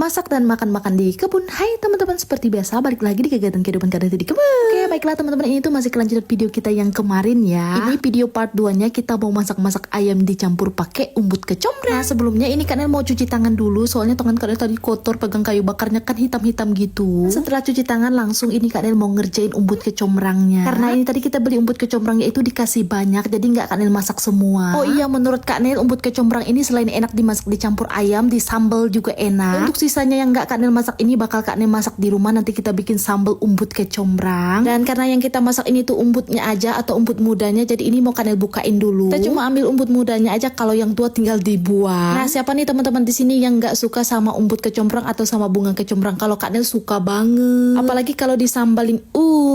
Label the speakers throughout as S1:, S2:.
S1: masak dan makan-makan di kebun. Hai teman-teman, seperti biasa balik lagi di kegiatan kehidupan Kak Neti di kebun. Oke, baiklah teman-teman, ini tuh masih kelanjutan video kita yang kemarin ya. Ini video part 2-nya, kita mau masak-masak ayam dicampur pakai umbut kecombrang. Nah, sebelumnya ini Kak Nel mau cuci tangan dulu, soalnya tangan Kak Nel tadi kotor, pegang kayu bakarnya kan hitam-hitam gitu. Setelah cuci tangan langsung ini Kak Nel mau ngerjain umbut kecombrangnya. Karena ini tadi kita beli umbut kecombrangnya itu dikasih banyak, jadi nggak Kak Nel masak semua. Oh iya, menurut Kak Nel umbut kecombrang ini selain enak dimasak dicampur ayam, di sambal juga enak. Untuk sisanya yang nggak Kak Nel masak ini bakal Kak Nel masak di rumah, nanti kita bikin sambal umbut kecombrang. Dan karena yang kita masak ini tuh umbutnya aja atau umbut mudanya, jadi ini mau Kak Nel bukain dulu. Kita cuma ambil umbut mudanya aja, kalau yang tua tinggal dibuang. Nah, siapa nih teman-teman di sini yang nggak suka sama umbut kecombrang atau sama bunga kecombrang? Kalau Kak Nel suka banget, apalagi kalau disambalin,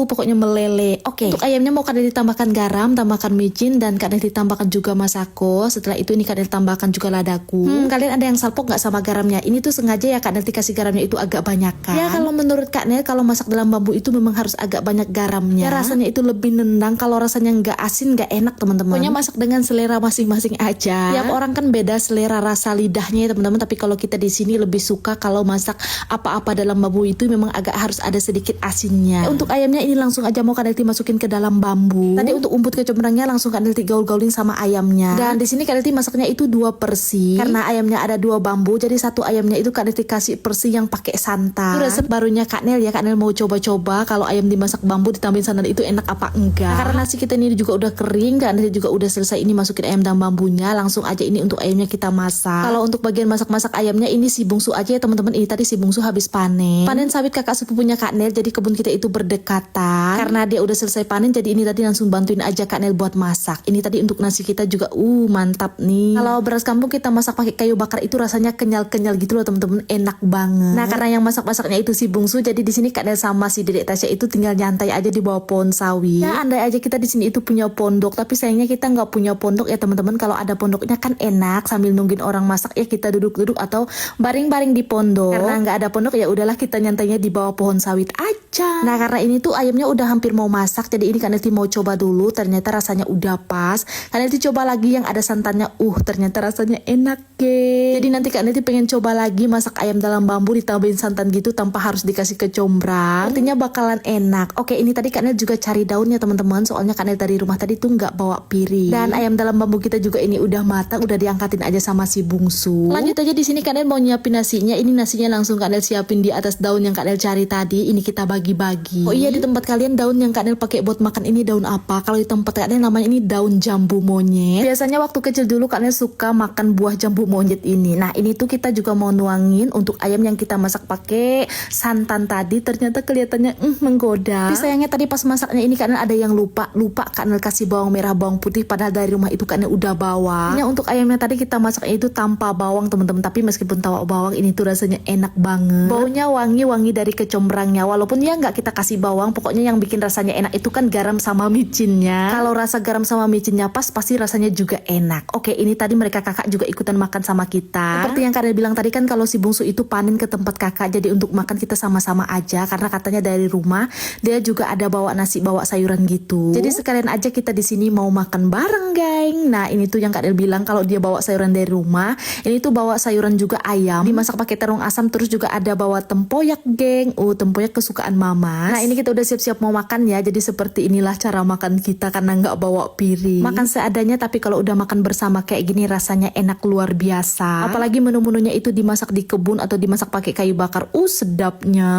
S1: pokoknya meleleh. Oke, untuk ayamnya mau Kak Nel ditambahkan garam, tambahkan micin, dan Kak Nel ditambahkan juga masako. Setelah itu ini Kak Nel tambahkan juga ladaku. Kalian ada yang salpok nggak sama garamnya? Ini tuh sengaja ya Kak Nel dikasih garamnya itu agak banyak kan. Ya kalau menurut Kak Nel, kalau masak dalam bambu itu memang harus agak banyak garamnya. Ya rasanya itu lebih nendang, kalau rasanya nggak asin nggak enak teman-teman. Pokoknya masak dengan selera masing-masing aja. Tiap orang kan beda selera rasa lidahnya ya teman-teman. Tapi kalau kita di sini lebih suka kalau masak apa-apa dalam bambu itu memang agak harus ada sedikit asinnya. Untuk ayamnya ini langsung aja mau Kak Nel masukin ke dalam bambu. Tadi untuk umbut kecombrangnya langsung Kak Nel gaul-gaulin sama ayamnya. Dan di sini Kak Nel masaknya itu 2 persi. Karena ayamnya ada 2 bambu, jadi satu ayamnya itu Kak Nel kasih persi yang pakai santan. Itu resep barunya Kak Nel ya. Kak Nel mau coba-coba kalau ayam dimasak bambu ditambahin santan itu enak apa enggak. Nah, karena nasi kita ini juga udah kering, Kak Nel juga udah selesai ini masukin ayam dalam bambunya. Langsung aja ini untuk ayamnya kita masak. Kalau untuk bagian masak-masak ayamnya ini si bungsu aja ya teman-teman. Ini tadi si bungsu habis panen sawit kakak sepupunya Kak Nel, jadi kebun kita itu berdekatan. Karena dia udah selesai panen, jadi ini tadi langsung bantuin aja Kak Nel buat masak. Ini tadi untuk nasi kita juga mantap nih. Kalau beras kampung kita masak pakai kayu bakar itu rasanya kenyal-kenyal gitu loh teman-teman, enak banget. Nah, karena yang masak-masaknya itu si bungsu, jadi di sini Kak Nel sama si Dedek Tasya itu tinggal nyantai aja di bawah pohon sawit. Ya andai aja kita di sini itu punya pondok, tapi sayangnya kita nggak punya pondok ya teman-teman. Kalau ada pondoknya kan enak, sambil nungguin orang masak ya kita duduk-duduk atau baring-baring di pondok. Karena nggak ada pondok ya udahlah kita nyantainya di bawah pohon sawit aja. Nah, karena ini tuh ayamnya udah hampir mau masak, jadi ini Kak Nel mau coba dulu. Ternyata rasanya udah pas. Kak Nel coba lagi yang ada santannya, ternyata rasanya enak ge. Jadi nanti Kak Nel pengen coba lagi masak ayam dalam bambu ditambahin santan gitu tanpa harus dikasih kecombrang. Artinya bakalan enak. Oke, ini tadi Kak Nel juga cari daunnya teman-teman, soalnya Kak Nel dari rumah tadi tuh nggak bawa piring. Dan ayam dalam bambu kita juga ini udah matang, udah diangkatin aja sama si bungsu. Lanjut aja di sini Kak Nel mau nyiapin nasinya. Ini nasinya langsung Kak Nel siapin di atas daun yang Kak Nel cari tadi. Ini kita bagi-bagi. Oh iya, di tempat kalian daun yang Kak Nel pakai buat makan ini daun apa? Kalau di tempat Kak Nel namanya ini daun jambu monyet. Biasanya waktu kecil dulu Kak Nel suka makan buah jambu monyet ini. Nah, ini tuh kita juga mau nuangin untuk ayam yang kita masak pakai santan tadi. Ternyata kelihatannya menggoda. Tapi sayangnya tadi pas masaknya ini Kak Nel ada yang lupa Kak Nel kasih bawang merah, bawang putih, padahal dari rumah itu Kak Nel udah bawa. Ini untuk ayamnya tadi kita masaknya itu tanpa bawang teman-teman. Tapi meskipun tawa bawang, ini tuh rasanya enak banget. Baunya wangi-wangi dari kecombrangnya. Walaupun ya nggak kita kasih bawang, pokoknya yang bikin rasanya enak itu kan garam sama micinnya. Kalau rasa garam sama micinnya pas, pasti rasanya juga enak. Oke, ini tadi mereka kakak juga ikutan makan sama kita. Seperti yang Kak Nel bilang tadi kan, kalau si bungsu itu panen ke tempat kakak, jadi untuk makan kita sama-sama aja. Karena katanya dari rumah dia juga ada bawa nasi, bawa sayuran gitu. Jadi sekalian aja kita di sini mau makan bareng, geng. Nah, ini tuh yang Kak Nel bilang kalau dia bawa sayuran dari rumah. Ini tuh bawa sayuran juga ayam, dimasak pakai terung asam, terus juga ada bawa tempoyak, geng. Tempoyak kesukaan mama. Nah, ini kita udah siap-siap mau makan ya. Jadi seperti inilah cara makan kita karena nggak bawa piring. Makan seadanya, tapi kalau udah makan bersama kayak gini rasanya enak luar biasa. Apalagi menu-menunya itu dimasak di kebun atau dimasak pakai kayu bakar. Sedapnya.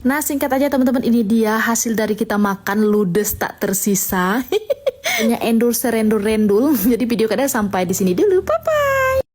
S1: Nah, singkat aja teman-teman, ini dia hasil dari kita makan ludes tak tersisa. Hanya endul serendul-rendul. Jadi video kadang sampai di sini dulu. Bye-bye.